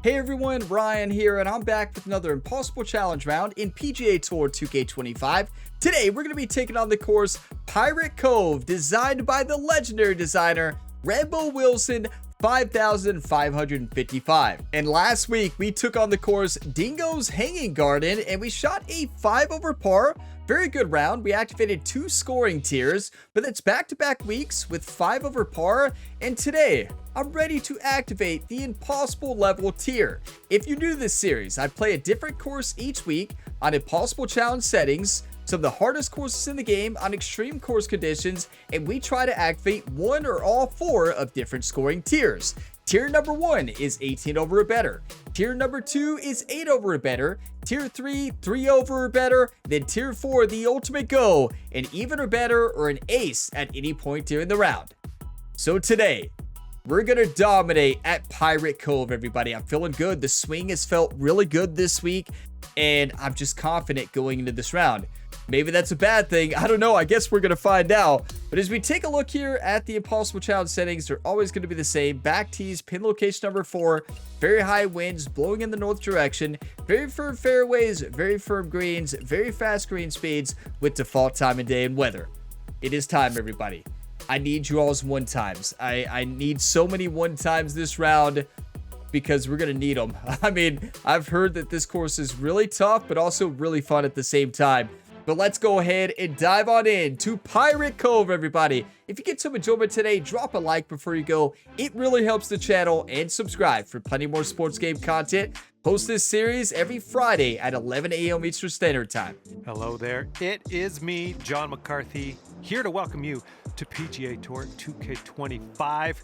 Hey everyone, Ryan here, and I'm back with another Impossible Challenge round in PGA Tour 2K25. Today, we're going to be taking on the course Pirate Cove, designed by the legendary designer Rambo Wilson 5555. And last week, we took on the course Dingo's Hanging Garden, and we shot a 5 over par. Very good round. We activated 2 scoring tiers, but that's back-to-back weeks with 5 over par. And today, I'm ready to activate the impossible level tier. If you're new to this series, I play a different course each week on impossible challenge settings, some of the hardest courses in the game on extreme course conditions, and we try to activate one or all 4 of different scoring tiers. Tier number 1 is 18 over or better. Tier number 2 is 8 over or better. Tier 3, 3 over or better. Then Tier 4, the ultimate go, an even or better or an ace at any point during the round. So today, we're going to dominate at Pirate Cove, everybody. I'm feeling good. The swing has felt really good this week, and I'm just confident going into this round. Maybe that's a bad thing. I don't know. I guess we're going to find out. But as we take a look here at the Impossible Challenge settings, they're always going to be the same. Back tees, pin location number 4, very high winds, blowing in the north direction, very firm fairways, very firm greens, very fast green speeds with default time of day and weather. It is time, everybody. I need you all's one times. I need so many one times this round because we're going to need them. I mean, I've heard that this course is really tough, but also really fun at the same time. But let's go ahead and dive on in to Pirate Cove, everybody. If you get some enjoyment today, drop a like before you go. It really helps the channel, and subscribe for plenty more sports game content. Post this series every Friday at 11 a.m. Eastern Standard Time. Hello there. It is me, John McCarthy, here to welcome you to PGA Tour 2K25.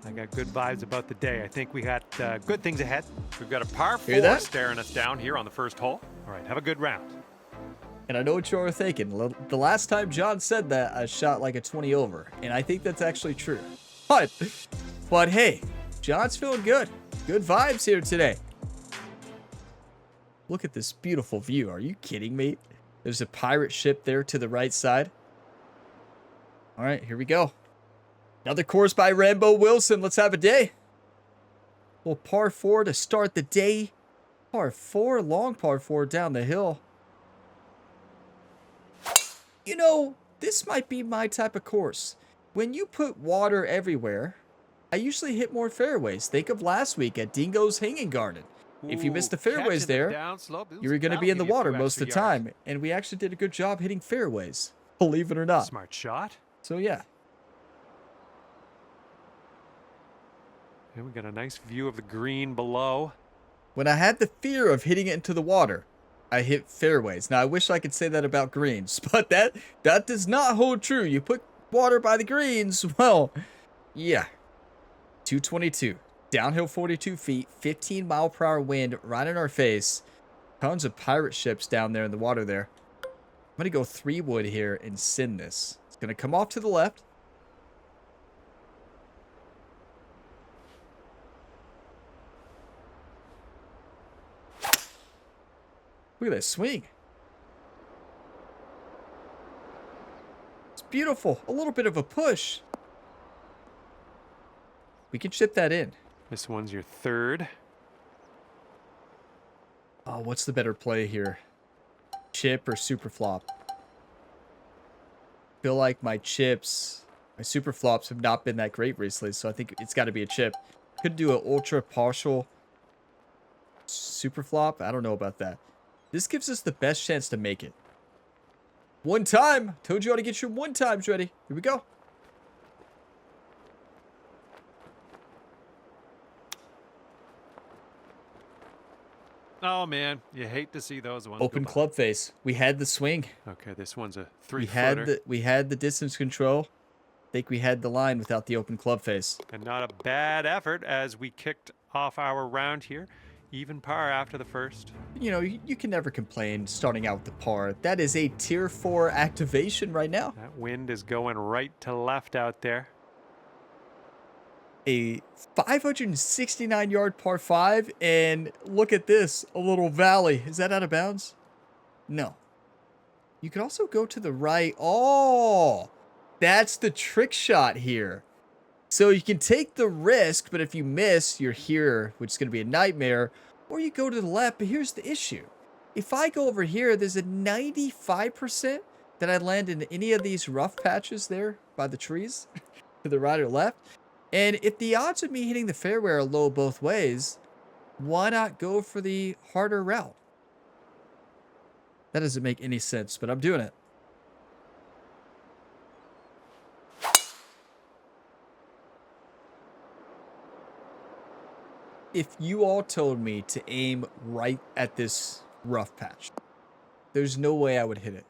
I got good vibes about the day. I think we got good things ahead. We've got a par 4 staring us down here on the first hole. All right, have a good round. And I know what you are thinking. The last time John said that, I shot like a 20 over. And I think that's actually true. But hey, John's feeling good. Good vibes here today. Look at this beautiful view. Are you kidding me? There's a pirate ship there to the right side. All right, here we go. Another course by Rambo Wilson. Let's have a day. Well, par 4 to start the day. Par 4, long par 4 down the hill. You know, this might be my type of course. When you put water everywhere, I usually hit more fairways. Think of last week at Dingo's Hanging Garden. If you missed the fairways there, you were going to be in the water most of the time. And we actually did a good job hitting fairways, believe it or not. Smart shot. So, yeah. And we got a nice view of the green below. When I had the fear of hitting it into the water, I hit fairways. Now, I wish I could say that about greens, but that does not hold true. You put water by the greens, well, yeah. 222. Downhill 42 feet, 15 mile per hour wind right in our face. Tons of pirate ships down there in the water there. I'm going to go 3 wood here and send this. It's going to come off to the left. Look at that swing. It's beautiful. A little bit of a push. We can chip that in. This one's your 3rd. Oh, what's the better play here? Chip or super flop? Feel like my super flops have not been that great recently, so I think it's got to be a chip. Could do an ultra partial super flop. I don't know about that. This gives us the best chance to make it. One time. Told you how to get your one times ready. Here we go. Oh, man. You hate to see those ones. Open club face. We had the swing. Okay, this one's a 3-footer. We had the distance control. I think we had the line without the open club face. And not a bad effort as we kicked off our round here. Even par after the first. You know, you can never complain starting out with the par. That is a tier 4 activation right now. That wind is going right to left out there. A 569-yard par 5, and look at this, a little valley. Is that out of bounds? No. You can also go to the right. Oh, that's the trick shot here. So you can take the risk, but if you miss, you're here, which is going to be a nightmare. Or you go to the left, but here's the issue. If I go over here, there's a 95% that I land in any of these rough patches there by the trees to the right or left. And if the odds of me hitting the fairway are low both ways, why not go for the harder route? That doesn't make any sense, but I'm doing it. If you all told me to aim right at this rough patch, there's no way I would hit it.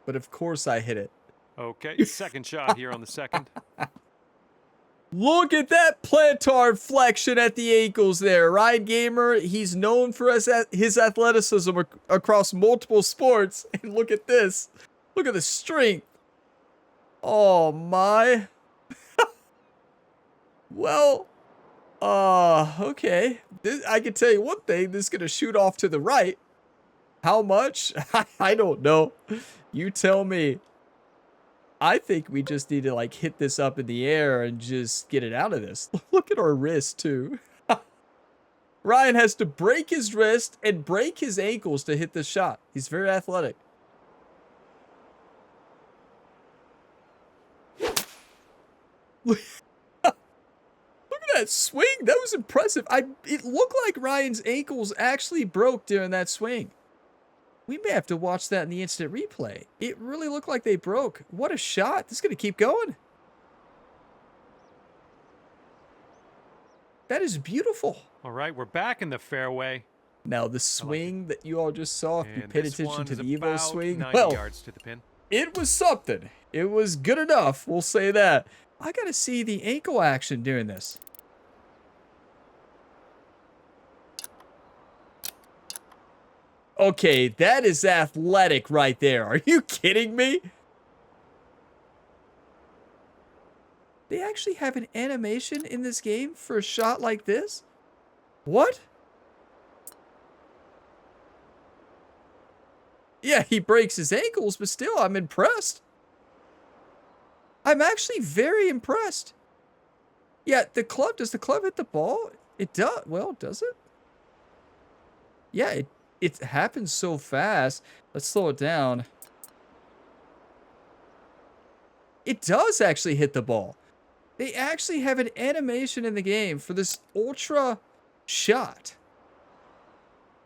But of course I hit it. Okay, second shot here on the second. Look at that plantar flexion at the ankles there. Ryan Gamer, he's known for his athleticism across multiple sports. And look at this. Look at the strength. Oh, my. Well, okay. I can tell you one thing. This is going to shoot off to the right. How much? I don't know. You tell me. I think we just need to like hit this up in the air and just get it out of this. Look at our wrist too. Ryan has to break his wrist and break his ankles to hit this shot. He's very athletic. Look at that swing. That was impressive. It looked like Ryan's ankles actually broke during that swing. We may have to watch that in the instant replay. It really looked like they broke. What a shot. This is going to keep going. That is beautiful. All right, we're back in the fairway. Now, the swing that you all just saw, if you paid attention to the Evo swing, 90 well, yards to the pin. It was something. It was good enough. We'll say that. I got to see the ankle action during this. Okay, that is athletic right there. Are you kidding me? They actually have an animation in this game for a shot like this? What? Yeah, he breaks his ankles, but still, I'm impressed. I'm actually very impressed. Yeah, does the club hit the ball? It does. Well, does it? Yeah, it happens so fast. Let's slow it down. It does actually hit the ball. They actually have an animation in the game for this ultra shot.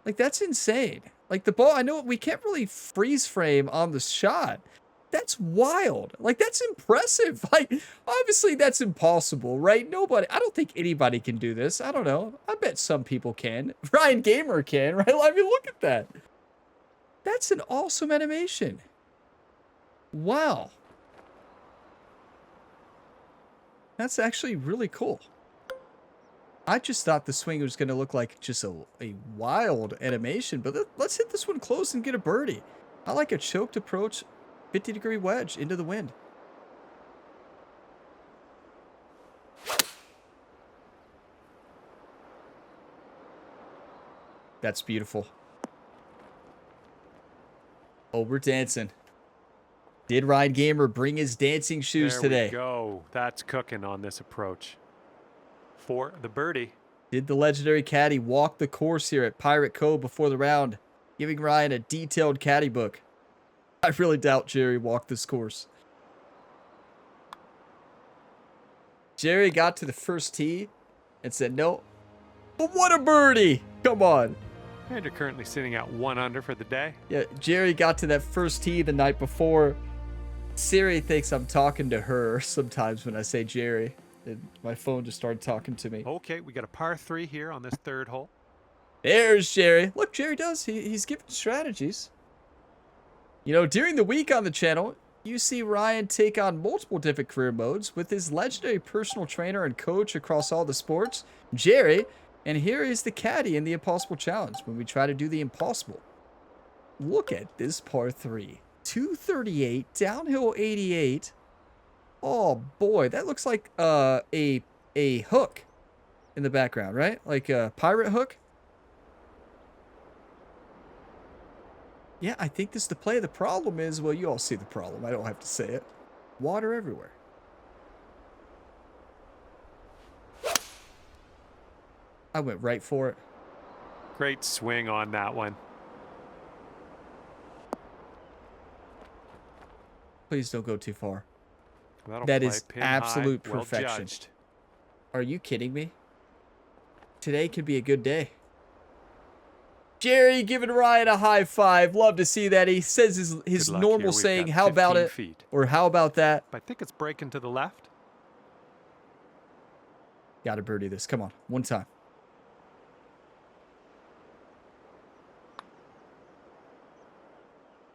Like, that's insane. Like, the ball, I know we can't really freeze frame on the shot. That's wild. Like, that's impressive. Like, obviously that's impossible, right? I don't think anybody can do this. I don't know. I bet some people can. Ryan Gamer can, right? I mean, look at that. That's an awesome animation. Wow. That's actually really cool. I just thought the swing was going to look like just a wild animation, but let's hit this one close and get a birdie. I like a choked approach, 50-degree wedge into the wind. That's beautiful. Oh, we're dancing. Did Ryan Gamer bring his dancing shoes today? There we go. That's cooking on this approach. For the birdie. Did the legendary caddy walk the course here at Pirate Cove before the round, giving Ryan a detailed caddy book? I really doubt Jerry walked this course. Jerry got to the first tee and said no. But what a birdie! Come on. And you're currently sitting at 1 under for the day. Yeah, Jerry got to that first tee the night before. Siri thinks I'm talking to her sometimes when I say Jerry. And my phone just started talking to me. Okay, we got a par 3 here on this third hole. There's Jerry. Look, Jerry does. He's giving strategies. You know, during the week on the channel, you see Ryan take on multiple different career modes with his legendary personal trainer and coach across all the sports, Jerry. And here is the caddy in the Impossible Challenge when we try to do the impossible. Look at this par 3. 238, downhill 88. Oh boy, that looks like a hook in the background, right? Like a pirate hook. Yeah, I think this is the play. The problem is, well, you all see the problem. I don't have to say it. Water everywhere. I went right for it. Great swing on that one. Please don't go too far. That'll That play is pin absolute high, well perfection. judged. Are you kidding me? Today could be a good day. Jerry giving Ryan a high five. Love to see that. He says his Good luck normal here. We've saying, got how about 15 it? feet. Or how about that? I think it's breaking to the left. Gotta birdie this. Come on. One time.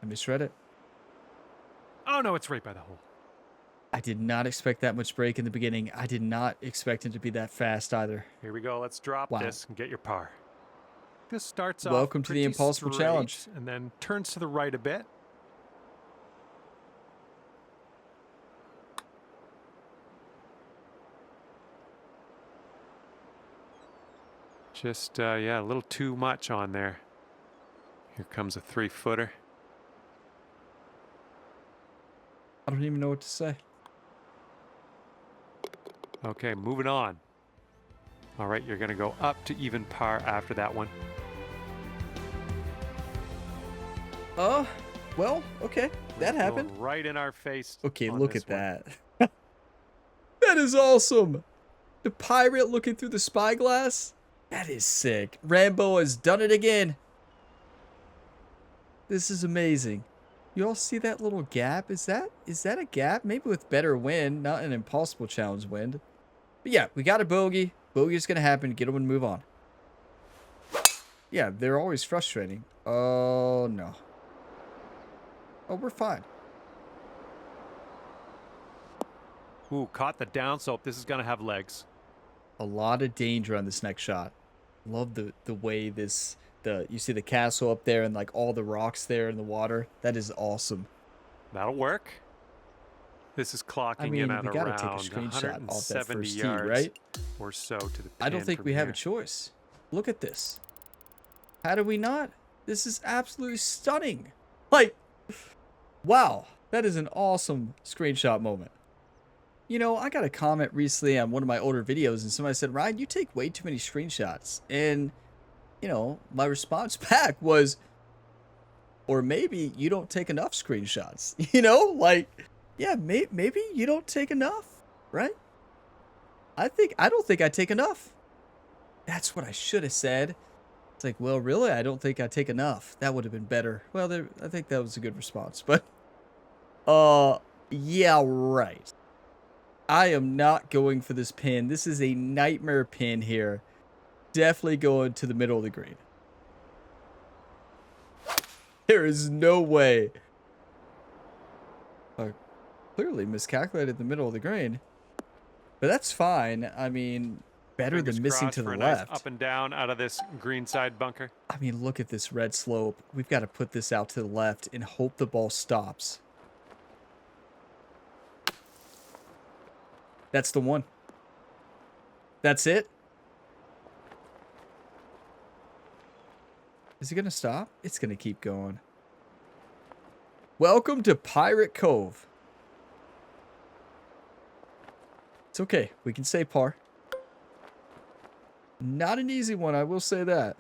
I misread it. Oh, no, it's right by the hole. I did not expect that much break in the beginning. I did not expect it to be that fast either. Here we go. Let's drop this and get your par. This starts off Welcome to the pretty Impossible straight Challenge. and then turns to the right a bit. Just, yeah, a little too much on there. Here comes a 3-footer. I don't even know what to say. Okay, moving on. All right, you're going to go up to even par after that one. Well, okay. That happened. Going right in our face. Okay, on look this at one. that. That is awesome. The pirate looking through the spyglass. That is sick. Rambo has done it again. This is amazing. You all see that little gap? Is that a gap? Maybe with better wind, not an Impossible Challenge wind. But yeah, we got a bogey. Bogey's going to happen. Get them and move on. Yeah, they're always frustrating. Oh, no. Oh, we're fine. Ooh, caught the downslope. This is going to have legs. A lot of danger on this next shot. Love the way you see the castle up there and like all the rocks there in the water. That is awesome. That'll work. This is clocking in at we around gotta take a screenshot off that 170 first tee, yards right? or so to the pin. I don't think from we have a here. choice. Look at this. How do we not? This is absolutely stunning. Like, wow, that is an awesome screenshot moment. You know, I got a comment recently on one of my older videos, and somebody said, Ryan, you take way too many screenshots. And, you know, my response back was, or maybe you don't take enough screenshots. You know, like, yeah, maybe you don't take enough, right? I don't think I take enough. That's what I should have said. It's like, well, really, I don't think I take enough. That would have been better. Well, I think that was a good response, but, yeah, right. I am not going for this pin. This is a nightmare pin here. Definitely going to the middle of the green. There is no way. Clearly miscalculated the middle of the green. But that's fine. I mean, better Fingers than missing crossed to for the a nice left. up and down out of this green side bunker. I mean, look at this red slope. We've got to put this out to the left and hope the ball stops. That's the one. That's it. Is it going to stop? It's going to keep going. Welcome to Pirate Cove. It's okay. We can say par. Not an easy one, I will say that.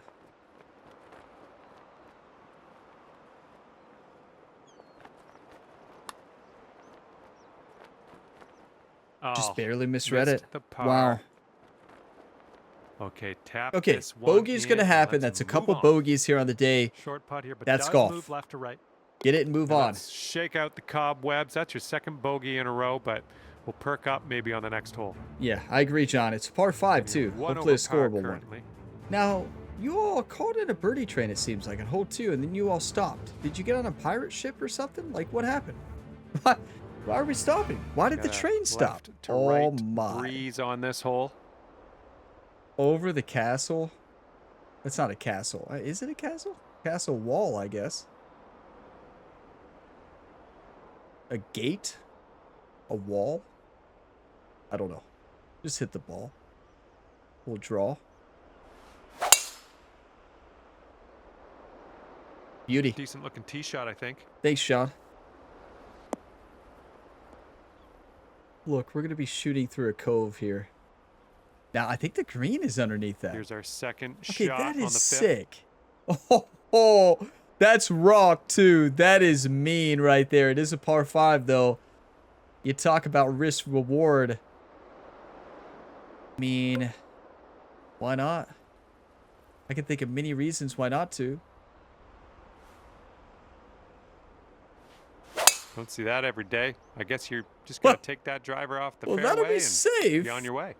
Just barely misread it. The par. Wow. Okay, tap Okay, this one bogey's going to in, happen. let's That's a move couple on. bogeys here on the day. Short putt here, but That's does golf. move left to right. Get it and move And on. let's shake out the cobwebs. That's your second bogey in a row, but we'll perk up maybe on the next hole. Yeah, I agree, John. It's a par 5, too. One Hopefully a over par scoreable one. currently. Now, you all called in a birdie train, it seems like, on hole 2, and then you all stopped. Did you get on a pirate ship or something? Like, what happened? Why are we stopping? Why did the Got a train stop? left to Oh, right my. breeze on this hole. Over the castle? That's not a castle. Is it a castle? Castle wall, I guess. A gate? A wall? I don't know. Just hit the ball. We'll draw. Beauty. Decent looking tee shot, I think. Thanks, Sean. Look, we're going to be shooting through a cove here. Now, I think the green is underneath that. Here's our second Okay, shot that on the is fifth. sick. Oh, that's rock, too. That is mean right there. It is a par 5, though. You talk about risk reward. I mean, why not? I can think of many reasons why not to. Don't see that every day. I guess you're just going to take that driver off the fairway that'll be and safe. be on your way.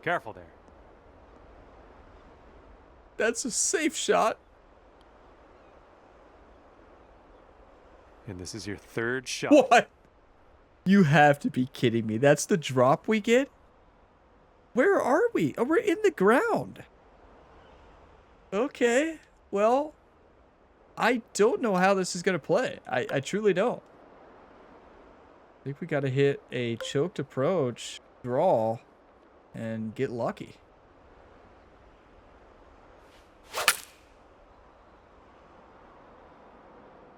Careful there. That's a safe shot. And this is your third shot. What? You have to be kidding me. That's the drop we get? Where are we? Oh, we're in the ground. Okay. Well, I don't know how this is going to play. I truly don't. I think we got to hit a choked approach, draw, and get lucky.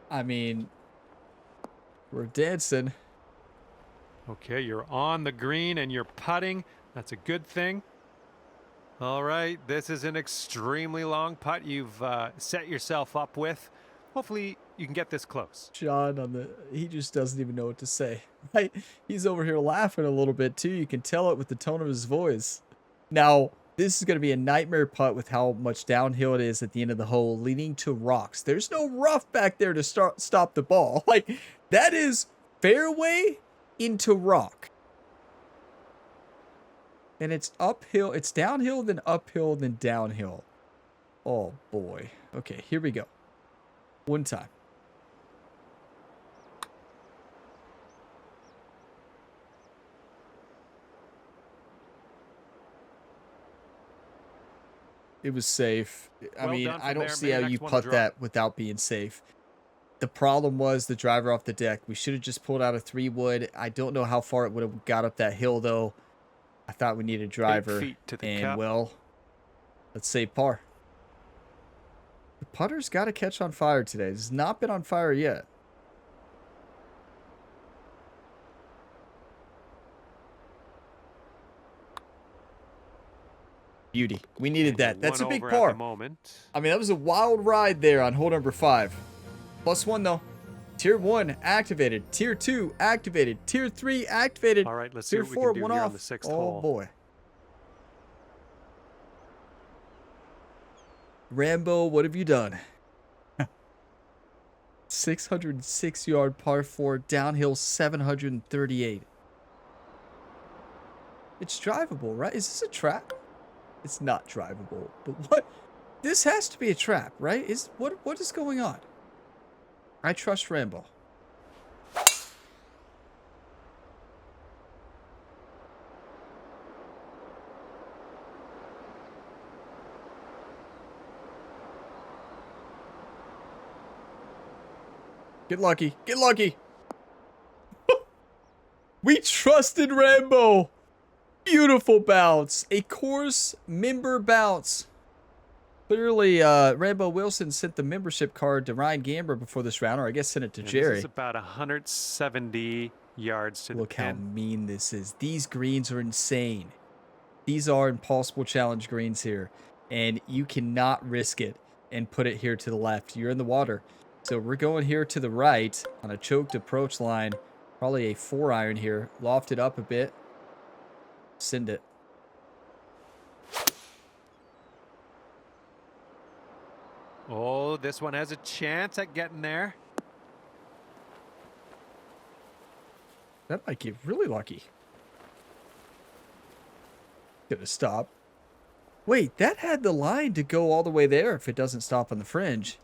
I mean, we're dancing. Okay, you're on the green and you're putting. That's a good thing. All right, this is an extremely long putt you've set yourself up with. Hopefully you can get this close. John he just doesn't even know what to say. Right? He's over here laughing a little bit too. You can tell it with the tone of his voice. Now, this is going to be a nightmare putt with how much downhill it is at the end of the hole, leading to rocks. There's no rough back there to stop the ball. Like, that is fairway into rock. And it's uphill. It's downhill, then uphill, then downhill. Oh, boy. Okay, here we go. One time. It was safe. I mean, I don't see how you putt that without being safe. The problem was the driver off the deck. We should have just pulled out a 3-wood. I don't know how far it would have got up that hill, though. I thought we needed a driver. And, well, let's say par. The putter's got to catch on fire today. It's not been on fire yet. Beauty. We needed that. That's a big par. I mean, that was a wild ride there on hole number 5. +1, though. Tier 1 activated. Tier 2 activated. Tier 3 activated. All right, let's see Tier what 4 we can do went here off. on the 6th Oh, hole. boy. Rambo, what have you done? 606-yard par 4, downhill 738. It's drivable, right? Is this a trap? It's not drivable. But what? This has to be a trap, right? What is going on? I trust Rambo. Get lucky. Get lucky. We trusted Rambo. Beautiful bounce. A course member bounce. Clearly, Rambo Wilson sent the membership card to Ryan Gamber before this round, or I guess sent it to Jerry. This is about 170 yards to the pin. Look how mean this is. These greens are insane. These are impossible challenge greens here, and you cannot risk it and put it here to the left. You're in the water. So we're going here to the right on a choked approach line. Probably a 4-iron here. Loft it up a bit. Send it. Oh, this one has a chance at getting there. That might get really lucky. Gonna stop. Wait, that had the line to go all the way there if it doesn't stop on the fringe.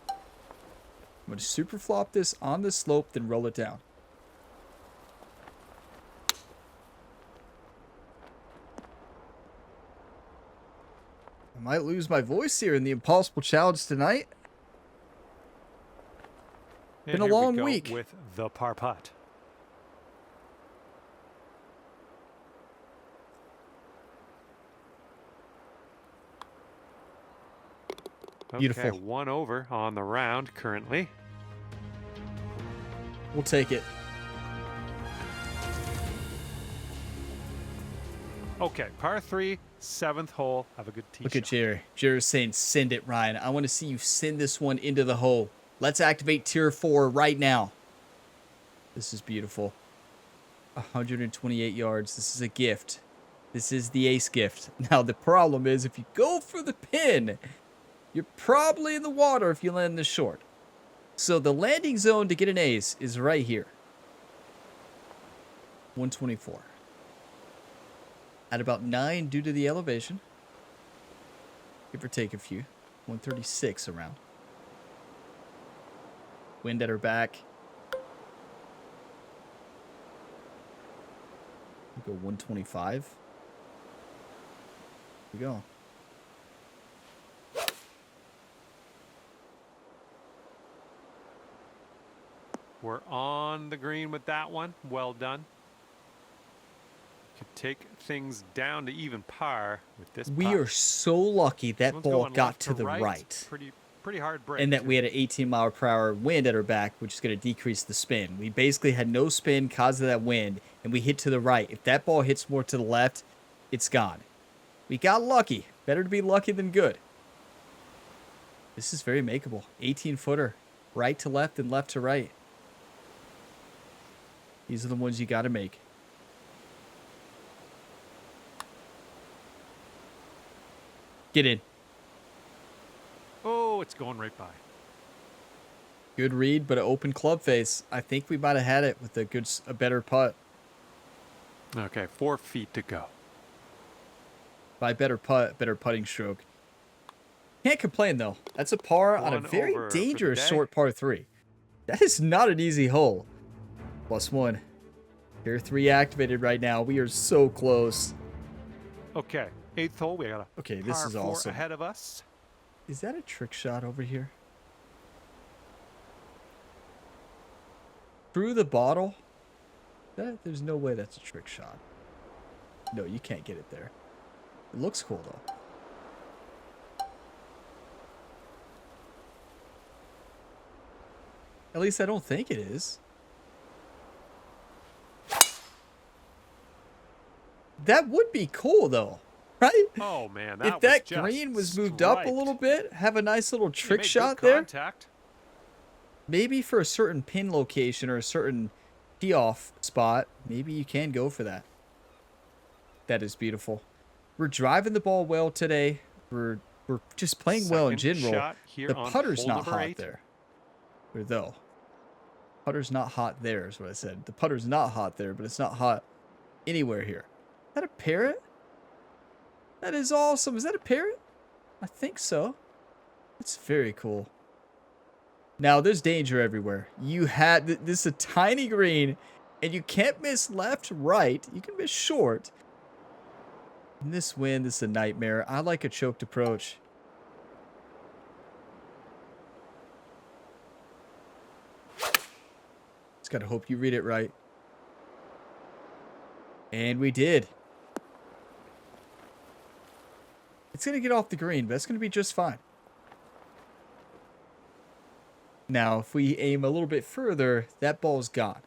I'm going to super flop this on the slope, then roll it down. I might lose my voice here in the impossible challenge tonight. Been a long week. With the par putt. Beautiful. Okay, 1 over on the round currently. We'll take it. Okay, par 3, 7th hole. Have a good tee Look shot. at Jerry. Jerry's saying, send it, Ryan. I want to see you send this one into the hole. Let's activate tier 4 right now. This is beautiful. 128 yards. This is a gift. This is the ace gift. Now, the problem is if you go for the pin, you're probably in the water if you land this short. So the landing zone to get an ace is right here. 124. At about 9 due to the elevation. Give or take a few. 136 around. Wind at her back. We'll go 125. Here we go. We're on the green with that one. Well done. Could take things down to even par with this We putt. are so lucky that One's ball going got left to the right. right. Pretty hard break. And that too. we had an 18-mile-per-hour wind at our back, which is going to decrease the spin. We basically had no spin because of that wind, and we hit to the right. If that ball hits more to the left, it's gone. We got lucky. Better to be lucky than good. This is very makeable. 18-footer. Right to left and left to right. These are the ones you got to make. Get in. Oh, it's going right by. Good read, but an open club face. I think we might have had it with a better putt. Okay, 4 feet to go. By better putt, better putting stroke. Can't complain, though. That's a par on a One very over for the dangerous day. short par 3. That is not an easy hole. +1. Tier 3 activated right now. We are so close. Okay, 8th hole. We got a Okay, this par is 4 awesome. ahead of us. Is that a trick shot over here? Through the bottle? There's no way that's a trick shot. No, you can't get it there. It looks cool, though. At least I don't think it is. That would be cool, though. Right? Oh man, If was that just green was moved up a striped. little bit, have a nice little You trick made good shot there. contact. Maybe for a certain pin location or a certain tee off spot, maybe you can go for that. That is beautiful. We're driving the ball well today. We're just playing well in Second general. shot here The on putter's hole not number hot 8. there. Or though. Putter's not hot there is what I said. The putter's not hot there, but it's not hot anywhere here. Is that a parrot? That is awesome. Is that a parrot? I think so. That's very cool. Now, there's danger everywhere. You had this is a tiny green, and you can't miss left, right. You can miss short. In this wind, this is a nightmare. I like a choked approach. Just gotta hope you read it right. And we did. It's going to get off the green, but it's going to be just fine. Now, if we aim a little bit further, that ball's gone.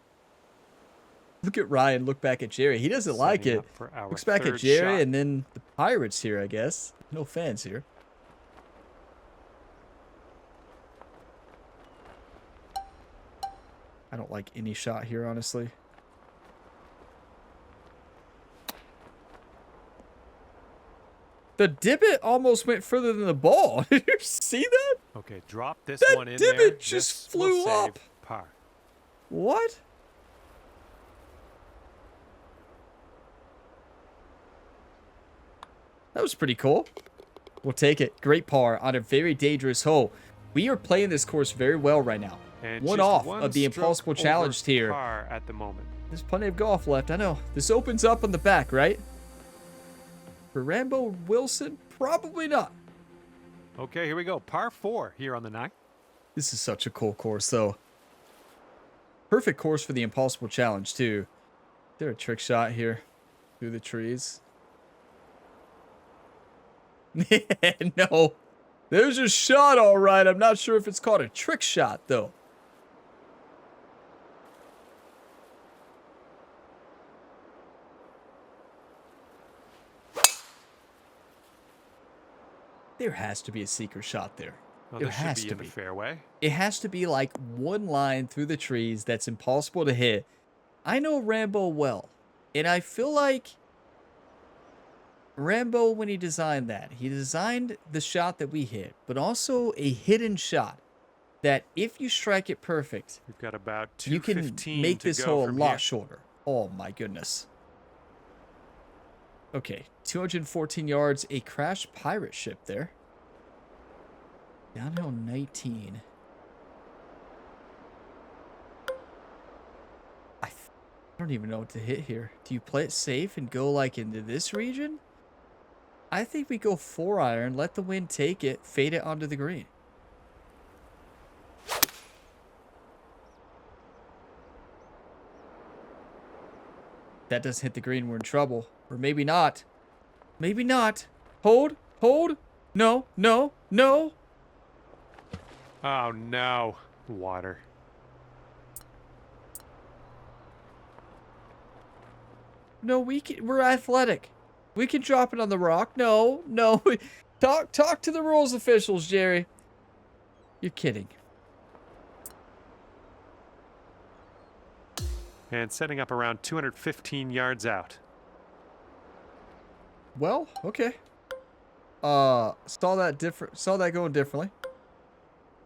Look at Ryan, look back at Jerry. He doesn't like Setting it. up for our Looks back at third Jerry shot. and then the Pirates here, I guess. No fans here. I don't like any shot here, honestly. The divot almost went further than the ball. Did you see that? Okay, drop this That one in divot there. just This will flew save up. Par. What? That was pretty cool. We'll take it. Great par on a very dangerous hole. We are playing this course very well right now. And One just off one of the stroke Impossible over Challenge tier. Par at the moment. There's plenty of golf left. I know. This opens up on the back, right? For Rambo Wilson, probably not. Okay, here we go. Par 4 here on the 9th. This is such a cool course, though. Perfect course for the Impossible Challenge, too. Is there a trick shot here? Through the trees? No. There's a shot, all right. I'm not sure if it's called a trick shot, though. There has to be a secret shot there. Well, There this has should be to in the be. fairway. It has to be like one line through the trees that's impossible to hit. I know Rambo well, and I feel like Rambo, when he designed that, he designed the shot that we hit, but also a hidden shot that if you strike it perfect, We've got about you can 215 make to this go hole a from lot here. shorter. Oh my goodness. Okay, 214 yards, a crashed pirate ship there. Downhill 19. I don't even know what to hit here. Do you play it safe and go like into this region? I think we go 4-iron, let the wind take it, fade it onto the green. That doesn't hit the green, we're in trouble. Or maybe not. Maybe not. Hold, hold. No, no, no. Oh no, water. No, we're athletic. We can drop it on the rock. No, no. Talk to the rules officials, Jerry. You're kidding. And setting up around 215 yards out. Well, okay. Saw that going differently.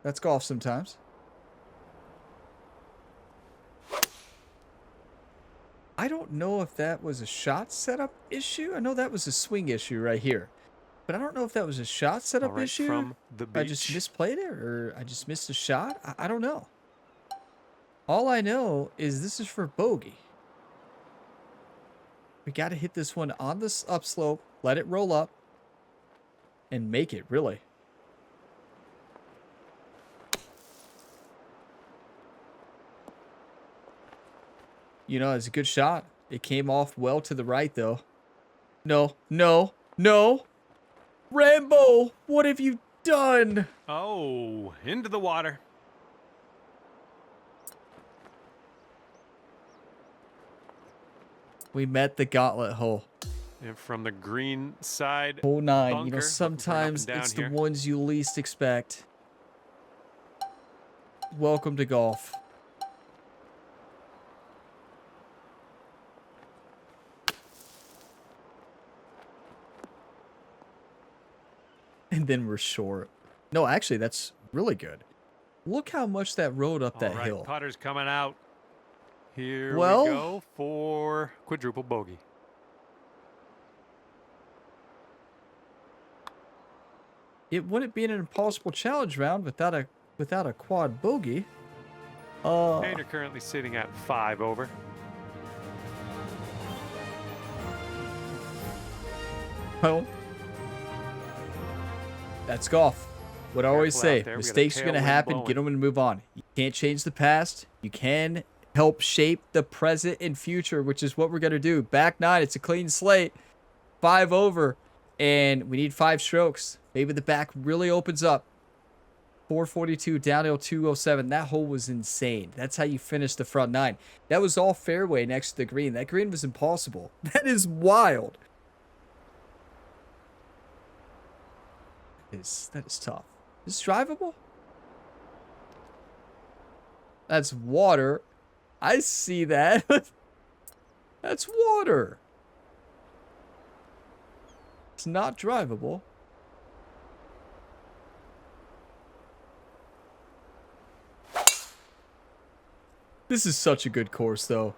That's golf sometimes. I don't know if that was a shot setup issue. I know that was a swing issue right here. But I don't know if that was a shot setup All right, issue. from the I just beach. misplayed it or I just missed a shot. I don't know. All I know is this is for bogey. We got to hit this one on this upslope, let it roll up, and make it, really. You know, it's a good shot. It came off well to the right, though. No, no, no. Rambo, what have you done? Oh, into the water. We met the gauntlet hole. And from the green side. Hole 9. Bunker, You know, looking for an up sometimes and down it's here. the ones you least expect. Welcome to golf. And then we're short. No, actually, that's really good. Look how much that rode up that All right, hill. putter's coming out. Here Well- we go for quadruple bogey. It wouldn't be an impossible challenge round without a quad bogey. And you're currently sitting at 5 over. Well, that's golf. What I always Careful out say, there. We got a mistakes are going to tailwind happen. blowing. Get them and move on. You can't change the past. You can help shape the present and future, which is what we're going to do. Back 9, it's a clean slate. 5 over, and we need 5 strokes. Maybe the back really opens up. 442, downhill 207. That hole was insane. That's how you finish the front 9. That was all fairway next to the green. That green was impossible. That is wild. That is tough. Is this drivable? That's water. I see that. That's water. It's not drivable. This is such a good course, though.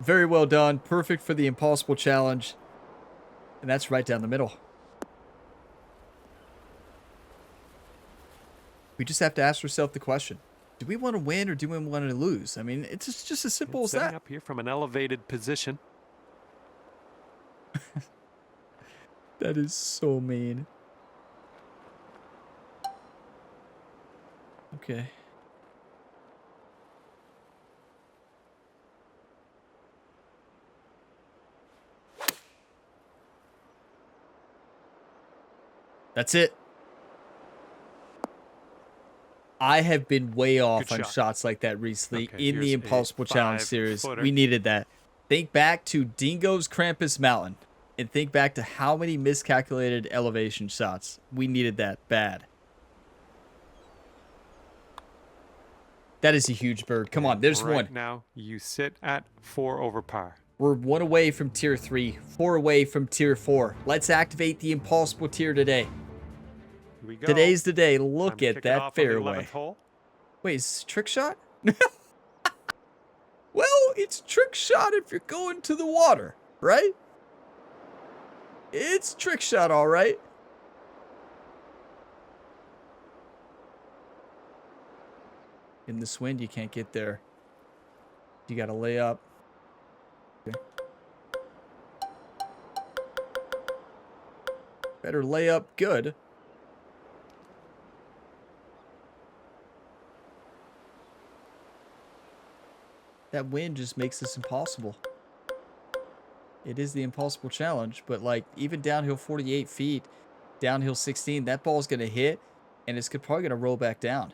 Very well done. Perfect for the impossible challenge. And that's right down the middle. We just have to ask ourselves the question. Do we want to win or do we want to lose? I mean, it's just as simple as Setting that. up here from an elevated position. That is so mean. Okay. That's it. I have been way off Good on shot. shots like that recently Okay, in the here's a Impossible Challenge series. 5-footer. We needed that. Think back to Dingo's Krampus Mountain. and think back to how many miscalculated elevation shots. We needed that bad. That is a huge bird. Come on, there's one. Now you sit at 4 over par. We're 1 away from tier 3, 4 away from tier 4. Let's activate the impossible tier today. Here we go. Today's the day. Look I'm at kicking that off on the fairway. 11th hole. Wait, is this a trick shot? Well, it's trick shot if you're going to the water, right? It's trick shot, all right. In this wind, you can't get there. You got to lay up. Okay. Better lay up good. That wind just makes this impossible. It is the impossible challenge, but like even downhill 48 feet, downhill 16, that ball's going to hit and it's probably going to roll back down.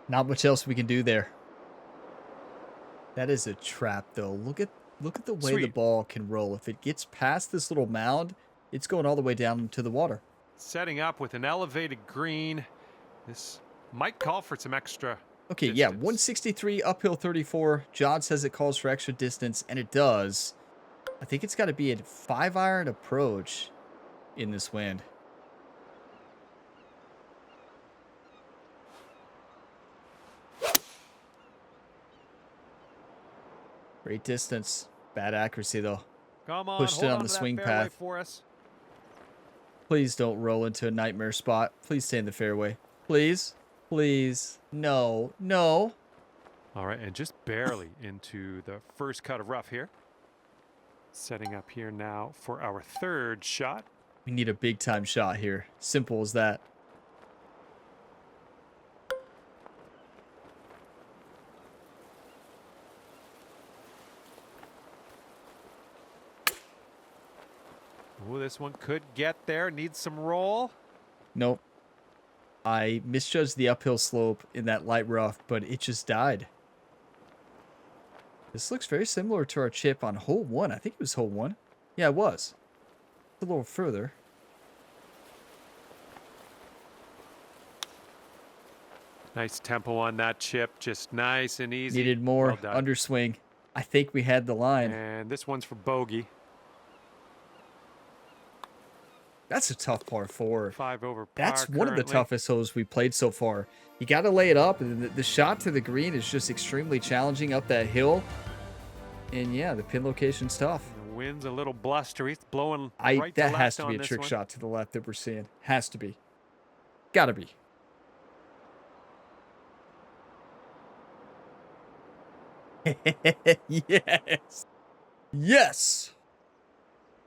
Not much else we can do there. That is a trap though. Look at the way the ball can roll. If it gets past this little mound, it's going all the way down to the water. Setting up with an elevated green. This might call for some extra Okay, distance. yeah, 163, uphill 34. John says it calls for extra distance, and it does. I think it's got to be a 5-iron approach in this wind. Great distance. Bad accuracy, though. Come on, Pushed it hold on to the that swing fairway path. for us. Please don't roll into a nightmare spot. Please stay in the fairway. Please. Please. No. No. All right, and just barely into the first cut of rough here. Setting up here now for our third shot. We need a big-time shot here. Simple as that. Oh, this one could get there. Needs some roll. Nope. I misjudged the uphill slope in that light rough, but it just died. This looks very similar to our chip on hole 1. I think it was hole 1. Yeah, it was. A little further. Nice tempo on that chip. Just nice and easy. Needed more Well done. underswing. I think we had the line. And this one's for bogey. That's a tough par 4. 5 over par. That's one of the currently. toughest holes we played so far. You got to lay it up, and the shot to the green is just extremely challenging up that hill. And yeah, the pin location's tough. The wind's a little blustery. It's blowing right to That left has to be on a this trick one. shot to the left that we're seeing. Has to be. Gotta be. Yes. Yes.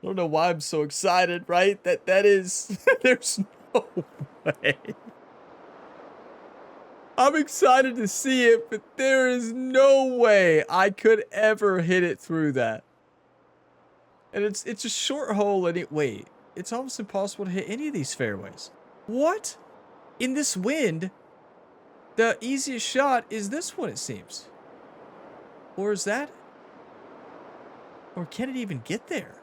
I don't know why I'm so excited, right? That is there's no way. I'm excited to see it, but there is no way I could ever hit it through that. And it's a short hole wait, it's almost impossible to hit any of these fairways. What? In this wind, the easiest shot is this one, it seems. Or is that? Or can it even get there?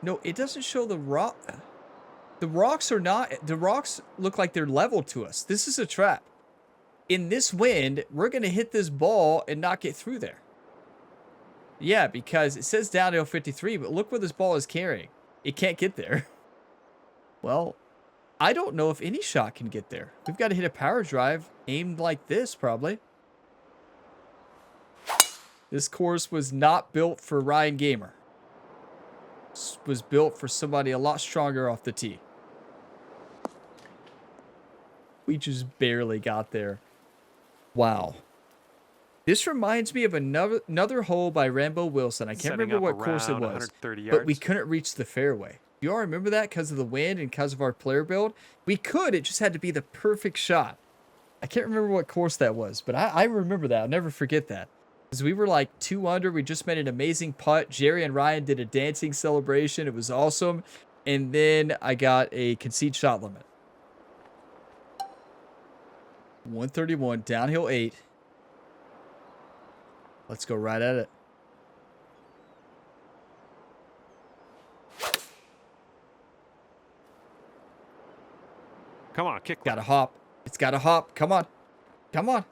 No, it doesn't show the rock. The rocks are not. The rocks look like they're level to us. This is a trap. In this wind, we're going to hit this ball and not get through there. Yeah, because it says downhill 53, but look where this ball is carrying. It can't get there. Well, I don't know if any shot can get there. We've got to hit a power drive aimed like this, probably. This course was not built for Ryan Gamer. This was built for somebody a lot stronger off the tee. We just barely got there. Wow. This reminds me of another hole by Rambo Wilson. I can't remember what course it was, but we couldn't reach the fairway. You all remember that because of the wind and because of our player build? We could, it just had to be the perfect shot. I can't remember what course that was, but I remember that. I'll never forget that. Because we were like 2 under. We just made an amazing putt. Jerry and Ryan did a dancing celebration. It was awesome. And then I got a concede shot limit. 131, downhill 8. Let's go right at it. Come on, kick. Got to hop. It's got to hop. Come on. Come on.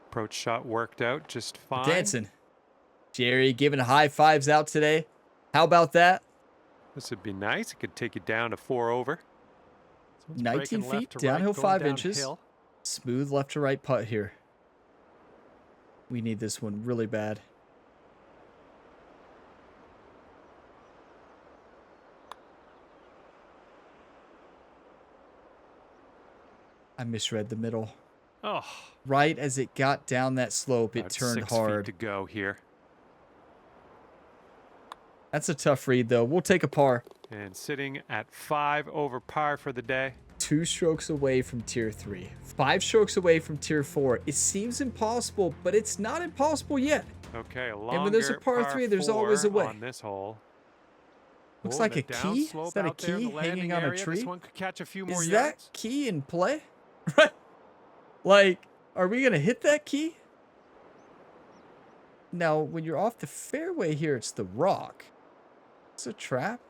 Approach shot worked out just fine. Dancing. Jerry giving high fives out today. How about that? This would be nice. It could take you down to 4 over. 19 feet, downhill 5 inches. Smooth left to right putt here. We need this one really bad. I misread the middle. Oh. Right as it got down that slope, it turned 6 hard. feet to go here. That's a tough read, though. We'll take a par. And sitting at 5 over par for the day. 2 strokes away from tier 3. 5 strokes away from tier 4. It seems impossible, but it's not impossible yet. Okay, a And when there's a par 3, there's always a way. On this hole. Looks like a key. Is that a key hanging on a tree? This one could catch a few more Is yards. that key in play? Right? Like, are we going to hit that key? Now, when you're off the fairway here, it's the rock. It's a trap.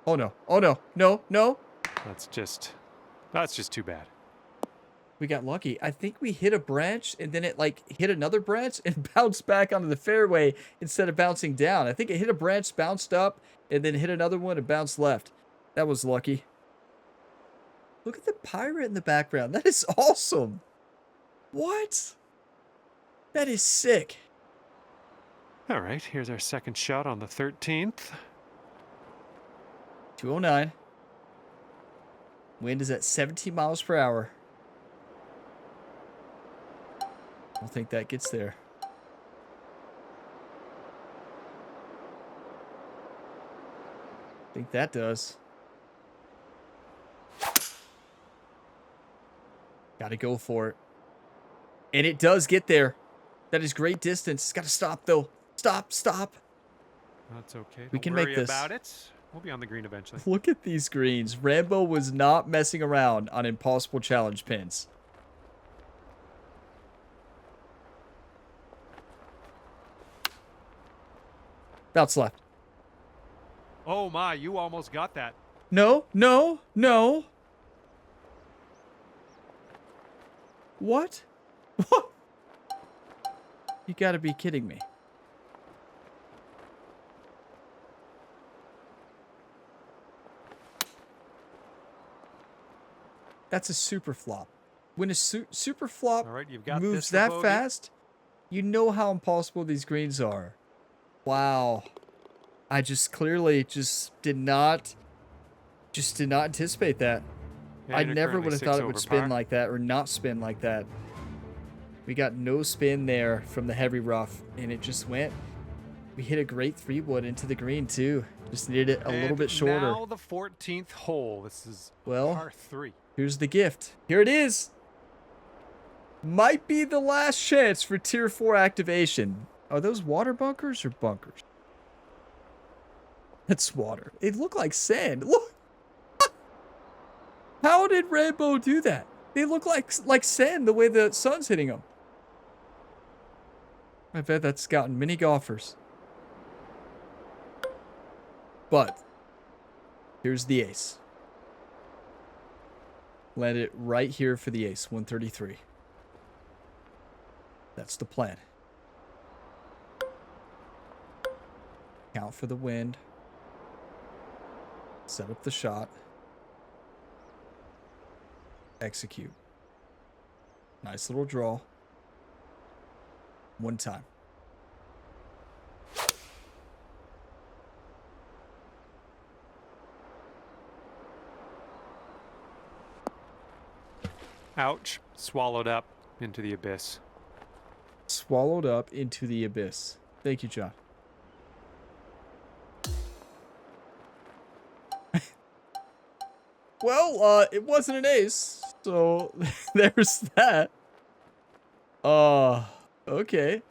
Oh, no. Oh, no. No, no. That's just too bad. We got lucky. I think we hit a branch and then it like hit another branch and bounced back onto the fairway instead of bouncing down. I think it hit a branch, bounced up, and then hit another one and bounced left. That was lucky. Look at the pirate in the background. That is awesome. What? That is sick. All right, here's our second shot on the 13th. 209. Wind is at 17 miles per hour. I don't think that gets there. I think that does. Gotta go for it. And it does get there. That is great distance. It's got to stop, though. Stop, stop. That's okay. We Don't can worry make this. about it. We'll be on the green eventually. Look at these greens. Rambo was not messing around on impossible challenge pins. Bounce left. Oh my, you almost got that. No, no, no. What? What? You gotta be kidding me. That's a super flop. When a super flop All right, you've got moves this for that bogey. fast, you know how impossible these greens are. Wow. I just clearly did not anticipate that. Yeah, I you're never currently would have 6 thought it over would spin par. like that or not spin like that. We got no spin there from the heavy rough, and it just went. We hit a great 3-wood into the green, too. Just needed it a little bit shorter. Now the 14th hole. This is Well, par 3. here's the gift. Here it is. Might be the last chance for Tier 4 activation. Are those water bunkers or bunkers? That's water. It looked like sand. Look. How did Rambo do that? They look like sand the way the sun's hitting them. I bet that's scouting mini golfers. But here's the ace. Land it right here for the ace, 133. That's the plan. Count for the wind. Set up the shot. Execute. Nice little draw. One time. Ouch. Swallowed up into the abyss. Swallowed up into the abyss. Thank you, John. Well, it wasn't an ace, so there's that. Okay.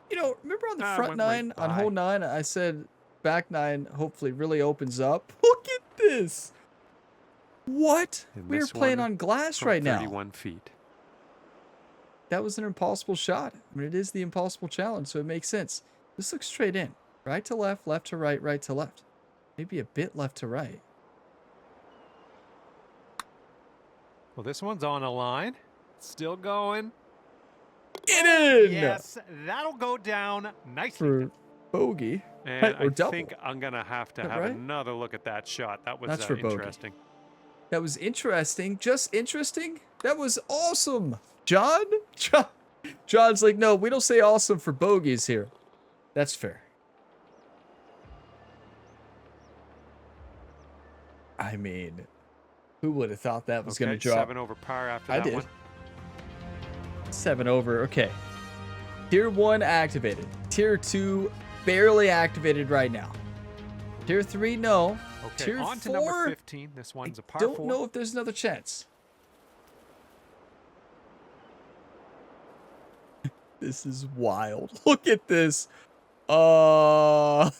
You know, remember on the front Went nine, right on by. hole 9, I said back 9 hopefully really opens up. Look at this. What? And We're this playing one on glass from right now. 31 feet. That was an impossible shot. I mean, it is the impossible challenge, so it makes sense. This looks straight in. Right to left, left to right, right to left. Maybe a bit left to right. Well, this one's on a line. Still going. Get in! Yes, that'll go down nicely. For bogey. And or I double. think I'm going to have That have right? another look at that shot. That was That's for bogey. interesting. That was interesting. Just interesting? That was awesome. John? John's like, no, we don't say awesome for bogeys here. That's fair. I mean, who would have thought that was going to drop? 7 over par after that I did. one. 7 over. Okay. Tier 1 activated. Tier 2 barely activated right now. Tier 3, no. Okay, Tier on to 4, number 15. This one's a par don't 4. know if there's another chance. This is wild. Look at this. Okay.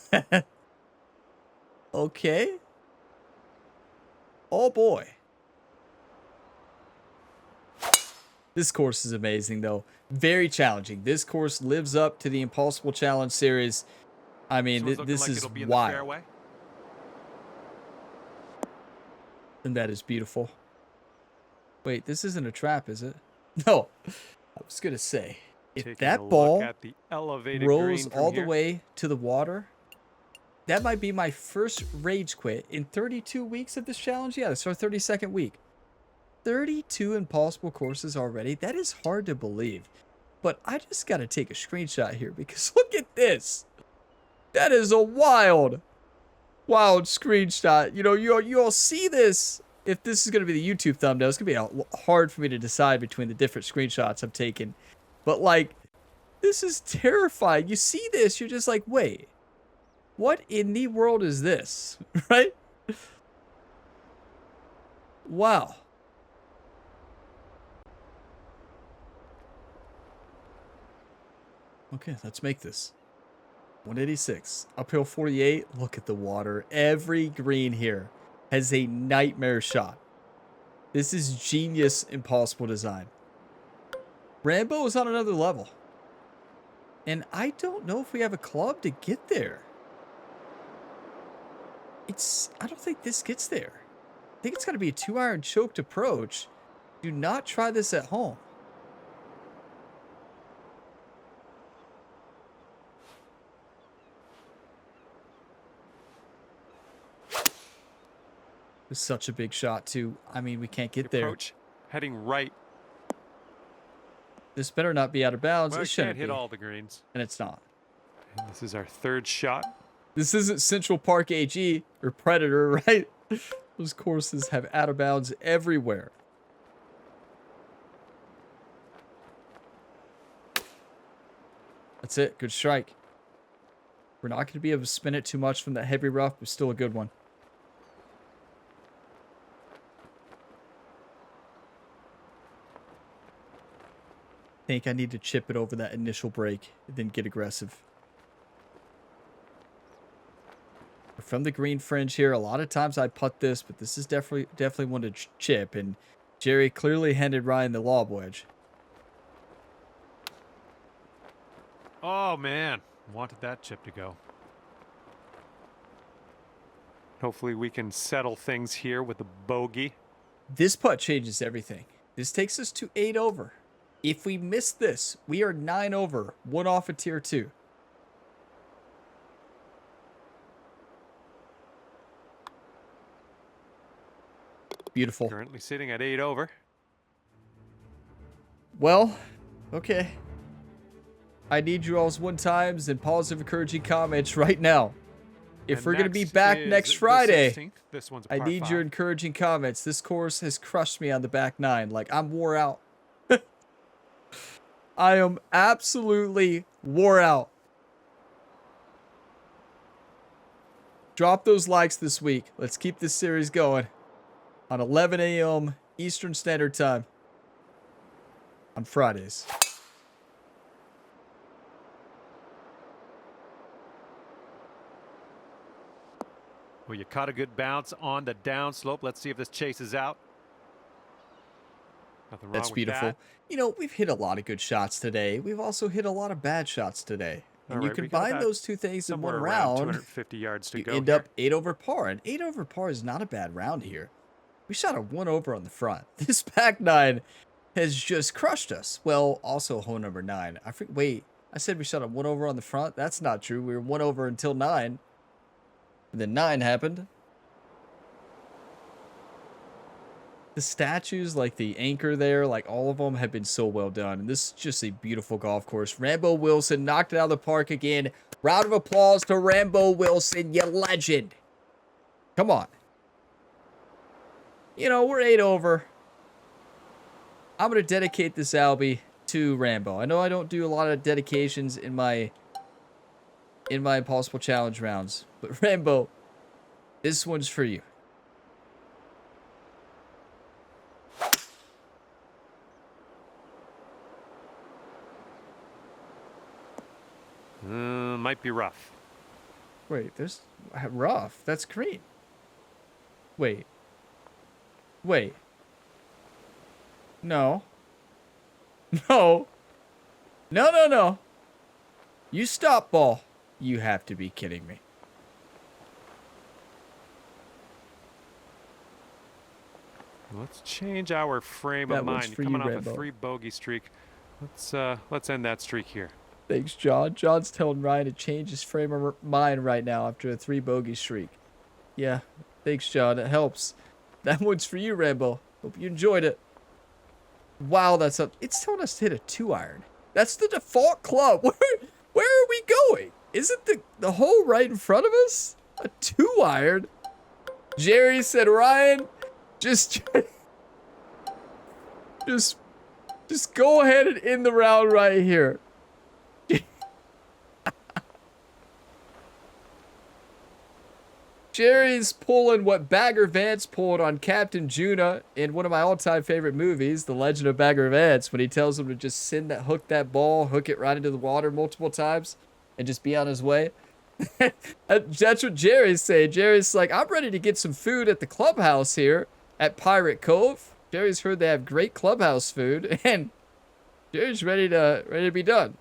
Oh boy. This course is amazing though. Very challenging. This course lives up to the Impossible Challenge series. I mean, this is wild. And that is beautiful. Wait, this isn't a trap, is it? No. I was going to say, if that ball rolls all the way to the water, that might be my first rage quit in 32 weeks of this challenge. Yeah, this is our 32nd week. 32 impossible courses already. That is hard to believe. But I just got to take a screenshot here because look at this. That is a wild screenshot. You know, you all see this. If this is going to be the YouTube thumbnail, it's going to be hard for me to decide between the different screenshots I've taken. But like, this is terrifying. You see this, you're just like, wait, what in the world is this? Right? Wow. Okay, let's make this. 186. Uphill 48. Look at the water. Every green here has a nightmare shot. This is genius impossible design. Rambo is on another level. And I don't know if we have a club to get there. I don't think this gets there. I think it's got to be a 2-iron choked approach. Do not try this at home. It's such a big shot too. I mean, we can't get there. Approach heading right. This better not be out of bounds. Well, it shouldn't can't hit be. all the greens. And it's not. And this is our third shot. This isn't Central Park AG or Predator, right? Those courses have out of bounds everywhere. That's it. Good strike. We're not going to be able to spin it too much from that heavy rough, but still a good one. I think I need to chip it over that initial break and then get aggressive. From the green fringe here, a lot of times I putt this, but this is definitely one to chip, and Jerry clearly handed Ryan the lob wedge. Oh man, wanted that chip to go. Hopefully we can settle things here with a bogey. This putt changes everything. This takes us to 8 over. If we miss this, we are 9 over, 1 off of tier 2. Beautiful. Currently sitting at 8 over. Well, okay. I need you all's 1-times and positive encouraging comments right now. If we're going to be back next Friday, this one's I need your encouraging comments. This course has crushed me on the back 9. Like, I'm wore out. I am absolutely wore out. Drop those likes this week. Let's keep this series going on 11 a.m. Eastern Standard Time on Fridays. Well, you caught a good bounce on the downslope. Let's see if this chases out. Nothing wrong That's with beautiful. that. You know, we've hit a lot of good shots today. We've also hit a lot of bad shots today. And you All right, we got combine about those two things in somewhere one around round, 250 yards to you go end here. up 8 over par. And 8 over par is not a bad round here. We shot a 1 over on the front. This back 9 has just crushed us. Well, also hole number 9. Wait, I said we shot a 1 over on the front? That's not true. We were 1 over until 9. And then 9 happened. The statues, like the anchor there, like all of them have been so well done. And this is just a beautiful golf course. Rambo Wilson knocked it out of the park again. Round of applause to Rambo Wilson, you legend. Come on. You know, we're 8 over. I'm going to dedicate this Albie to Rambo. I know I don't do a lot of dedications in my Impossible Challenge rounds. But Rambo, this one's for you. Might be rough. Wait, there's rough. That's green. Wait. No. No. No. You stop, ball. You have to be kidding me. Let's change our frame That of one's mind. for Coming you, off Rambo. a 3 bogey streak. Let's end that streak here. Thanks, John. John's telling Ryan to change his frame of mind right now after a 3 bogey streak. Yeah, thanks, John. It helps. That one's for you, Rambo. Hope you enjoyed it. Wow, that's up. It's telling us to hit a 2-iron. That's the default club. Where are we going? Isn't the hole right in front of us? A 2-iron? Jerry said, Ryan, just go ahead and end the round right here. Jerry's pulling what Bagger Vance pulled on Captain Juna in one of my all-time favorite movies, The Legend of Bagger Vance, when he tells him to just hook it right into the water multiple times and just be on his way. That's what Jerry's saying. Jerry's like, I'm ready to get some food at the clubhouse here at Pirate Cove. Jerry's heard they have great clubhouse food, and Jerry's ready to be done.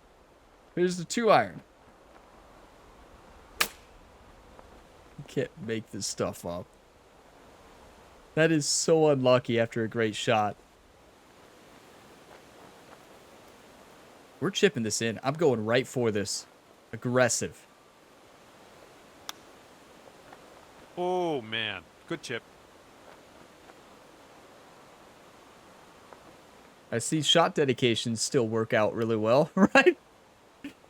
Here's the 2-iron. You can't make this stuff up. That is so unlucky after a great shot. We're chipping this in. I'm going right for this. Aggressive. Oh, man. Good chip. I see shot dedications still work out really well, right?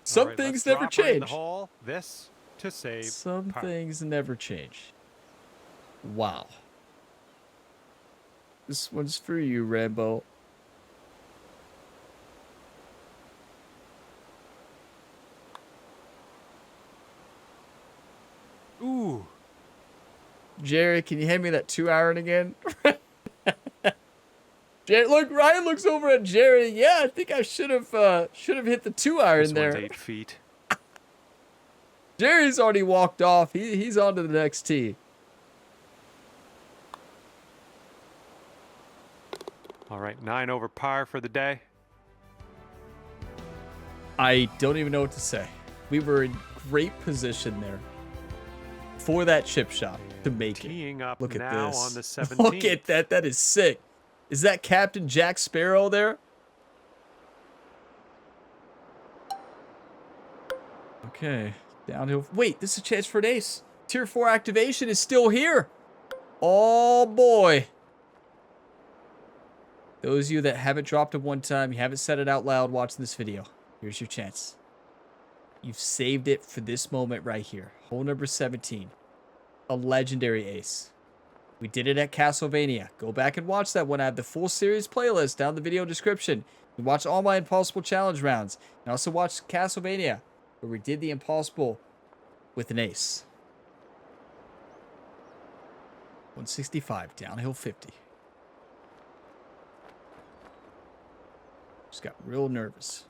Some right, things let's never drop right in change. the hole. This to save. Some par. things never change. Wow. This one's for you, Rambo. Ooh. Jerry, can you hand me that 2-iron again? Jerry, look, Ryan looks over at Jerry. Yeah, I think I should have hit the 2-iron This there. one's 8 feet. Jerry's already walked off. He's on to the next tee. All right, 9 over par for the day. I don't even know what to say. We were in great position there for that chip shot to make it. Teeing up Look at now this. on the 17th. Look at that. That is sick. Is that Captain Jack Sparrow there? Okay. Downhill. Wait, this is a chance for an ace. Tier 4 activation is still here. Oh, boy. Those of you that haven't dropped it one time, you haven't said it out loud watching this video, here's your chance. You've saved it for this moment right here. Hole number 17. A legendary ace. We did it at Castlevania. Go back and watch that one. I have the full series playlist down in the video description. You watch all my Impossible Challenge rounds. And also watch Castlevania, where we did the impossible with an ace. 165, downhill 50. Just got real nervous.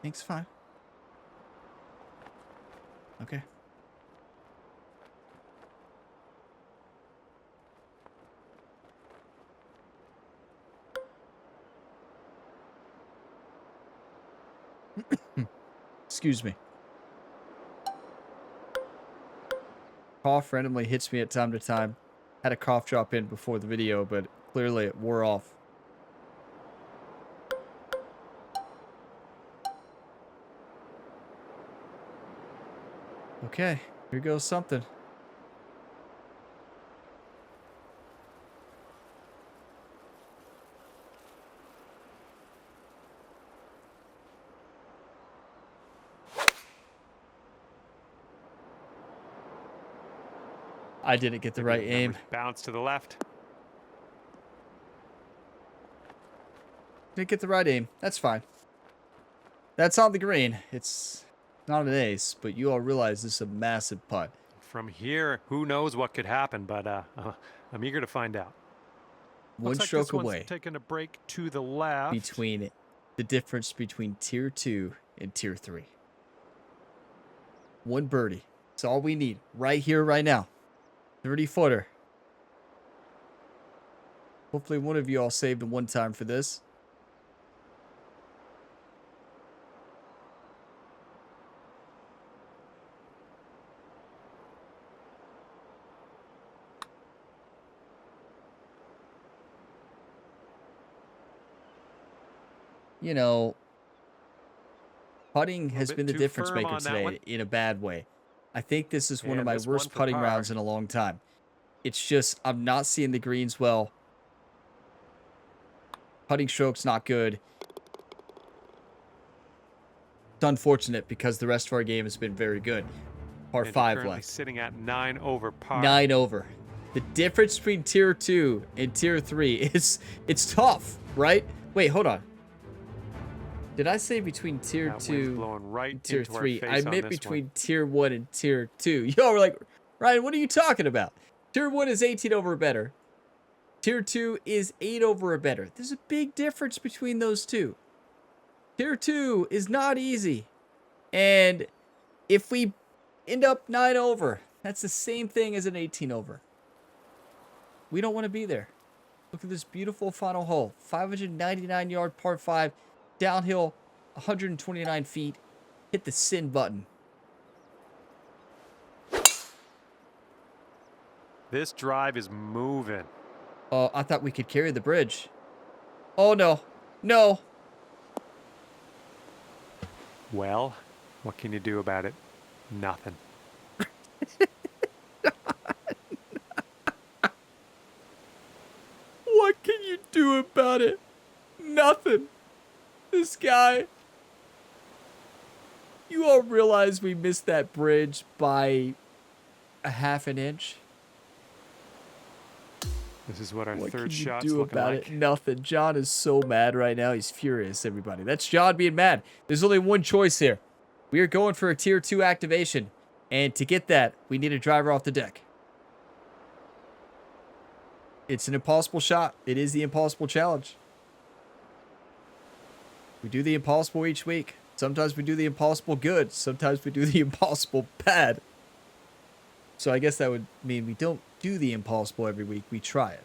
Thanks, fine. Okay. Excuse me. Cough randomly hits me at time to time. Had a cough drop in before the video, but clearly it wore off. Okay, here goes something. I didn't get the right aim. Bounce to the left. Didn't get the right aim. That's fine. That's on the green. It's not an ace, but you all realize this is a massive putt. From here, who knows what could happen, but I'm eager to find out. One Looks like stroke this one's away taking a break to the left. between the difference between tier 2 and tier 3. One birdie. It's all we need right here, right now. 30-footer. Hopefully one of you all saved a one time for this. You know, putting has been the too difference firm maker on that today one. in a bad way. I think this is one of And my this worst one for putting par. rounds in a long time. It's just, I'm not seeing the greens well. Putting stroke's not good. It's unfortunate because the rest of our game has been very good. Par And you're 5 currently left. sitting at 9 over par. 9 over. The difference between tier 2 and tier 3 is, it's tough, right? Wait, hold on. Did I say between tier That wind's 2 blowing right and tier into our 3? face I on meant this between one. tier 1 and tier 2. Y'all were like, Ryan, what are you talking about? Tier 1 is 18 over or better. Tier 2 is 8 over or better. There's a big difference between those two. Tier 2 is not easy. And if we end up 9 over, that's the same thing as an 18 over. We don't want to be there. Look at this beautiful final hole. 599-yard par 5. Downhill, 129 feet. Hit the send button. This drive is moving. Oh, I thought we could carry the bridge. Oh, no. No. Well, what can you do about it? Nothing. What can you do about it? Nothing. This guy. You all realize we missed that bridge by a half an inch? This is what our What third can you shot's do looking about like. it? Nothing. John is so mad right now. He's furious, everybody. That's John being mad. There's only one choice here. We are going for a tier 2 activation. And to get that, we need a driver off the deck. It's an impossible shot. It is the impossible challenge. We do the impossible each week. Sometimes we do the impossible good. Sometimes we do the impossible bad. So I guess that would mean we don't do the impossible every week. We try it.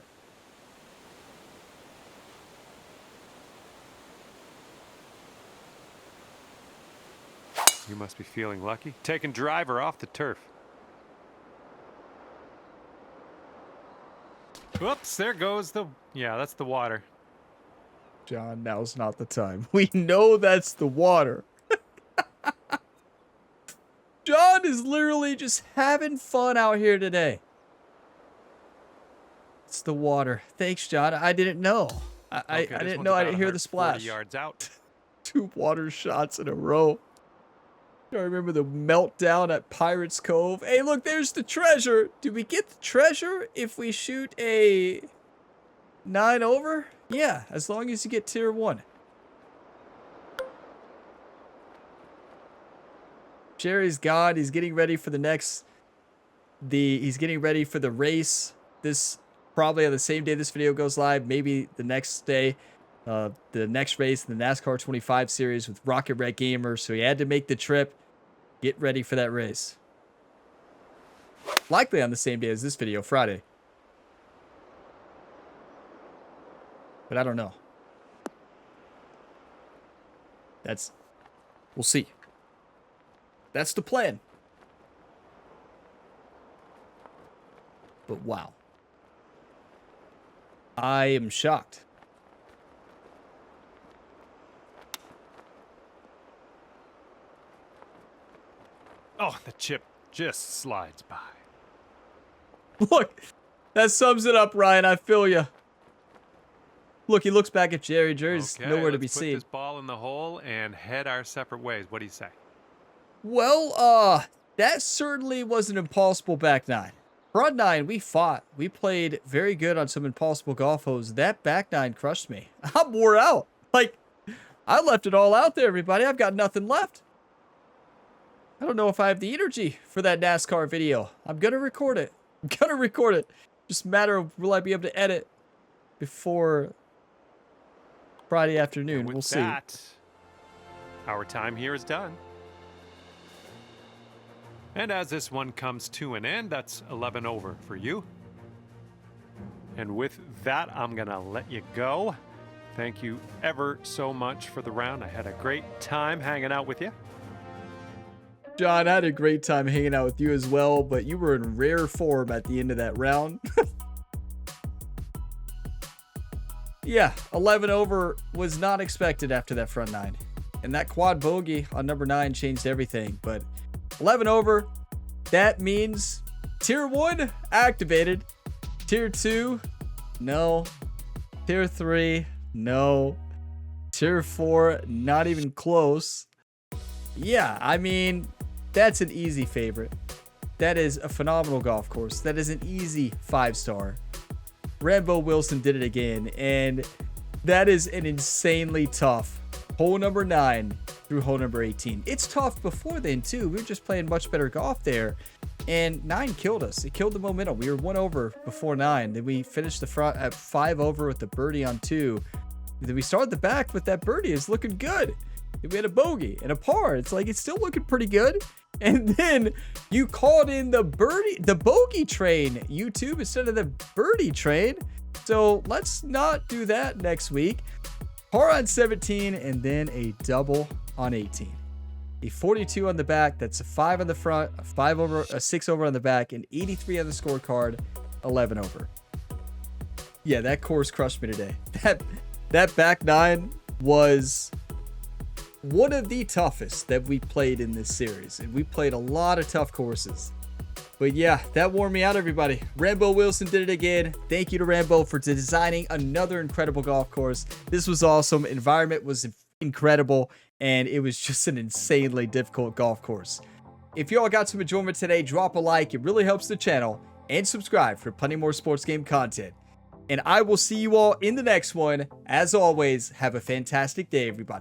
You must be feeling lucky. Taking driver off the turf. Whoops, there goes the... Yeah, that's the water. John, now's not the time. We know that's the water. John is literally just having fun out here today. It's the water. Thanks, John. I didn't know. I Okay, this didn't one's know. I about didn't hear the 140 splash. yards out. 2 water shots in a row. I remember the meltdown at Pirates Cove. Hey, look, there's the treasure. Do we get the treasure if we shoot a 9 over? Yeah, as long as you get tier 1. Jerry's gone. He's getting ready for the next he's getting ready for the race. This probably on the same day this video goes live, maybe the next day, the next race in the NASCAR 25 series with Rocket Red Gamer. So he had to make the trip, get ready for that race. Likely on the same day as this video, Friday. But I don't know. We'll see. That's the plan. But wow. I am shocked. Oh, the chip just slides by. Look, that sums it up, Ryan. I feel you. Look, he looks back at Jerry. Jerry's nowhere to be seen. Let's put this ball in the hole and head our separate ways. What do you say? Well, that certainly was an impossible back nine. Front nine, we fought. We played very good on some impossible golf holes. That back nine crushed me. I'm wore out. Like, I left it all out there, everybody. I've got nothing left. I don't know if I have the energy for that NASCAR video. I'm going to record it. Just a matter of will I be able to edit before Friday afternoon. We'll see. Our time here is done. And as this one comes to an end, that's 11 over for you. And with that, I'm going to let you go. Thank you ever so much for the round. I had a great time hanging out with you. John, I had a great time hanging out with you as well, but you were in rare form at the end of that round. Yeah, 11 over was not expected after that front nine. And that quad bogey on number 9 changed everything. But 11 over, that means tier 1 activated. Tier 2, no. Tier 3, no. Tier 4, not even close. Yeah, I mean, that's an easy favorite. That is a phenomenal golf course. That is an easy 5-star. Rambo Wilson did it again, and that is an insanely tough hole number 9 through hole number 18. It's tough before then too. We were just playing much better golf there, and 9 killed us. It killed the momentum. We were 1 over before 9. Then we finished the front at 5 over with the birdie on 2. Then we started the back with that birdie. It's looking good. Then we had a bogey and a par. It's like it's still looking pretty good. And then you called in the bogey train, YouTube, instead of the birdie train. So let's not do that next week. Par on 17 and then a double on 18. A 42 on the back. That's a 5 on the front, a 5 over, a 6 over on the back, and 83 on the scorecard, 11 over. Yeah, that course crushed me today. That back 9 was one of the toughest that we played in this series, and we played a lot of tough courses. But yeah, that wore me out, everybody. Rambo Wilson did it again. Thank you to Rambo for designing another incredible golf course. This was awesome. Environment was incredible, and it was just an insanely difficult golf course. If you all got some enjoyment today, drop a like. It really helps the channel, and subscribe for plenty more sports game content. And I will see you all in the next one. As always, have a fantastic day, everybody.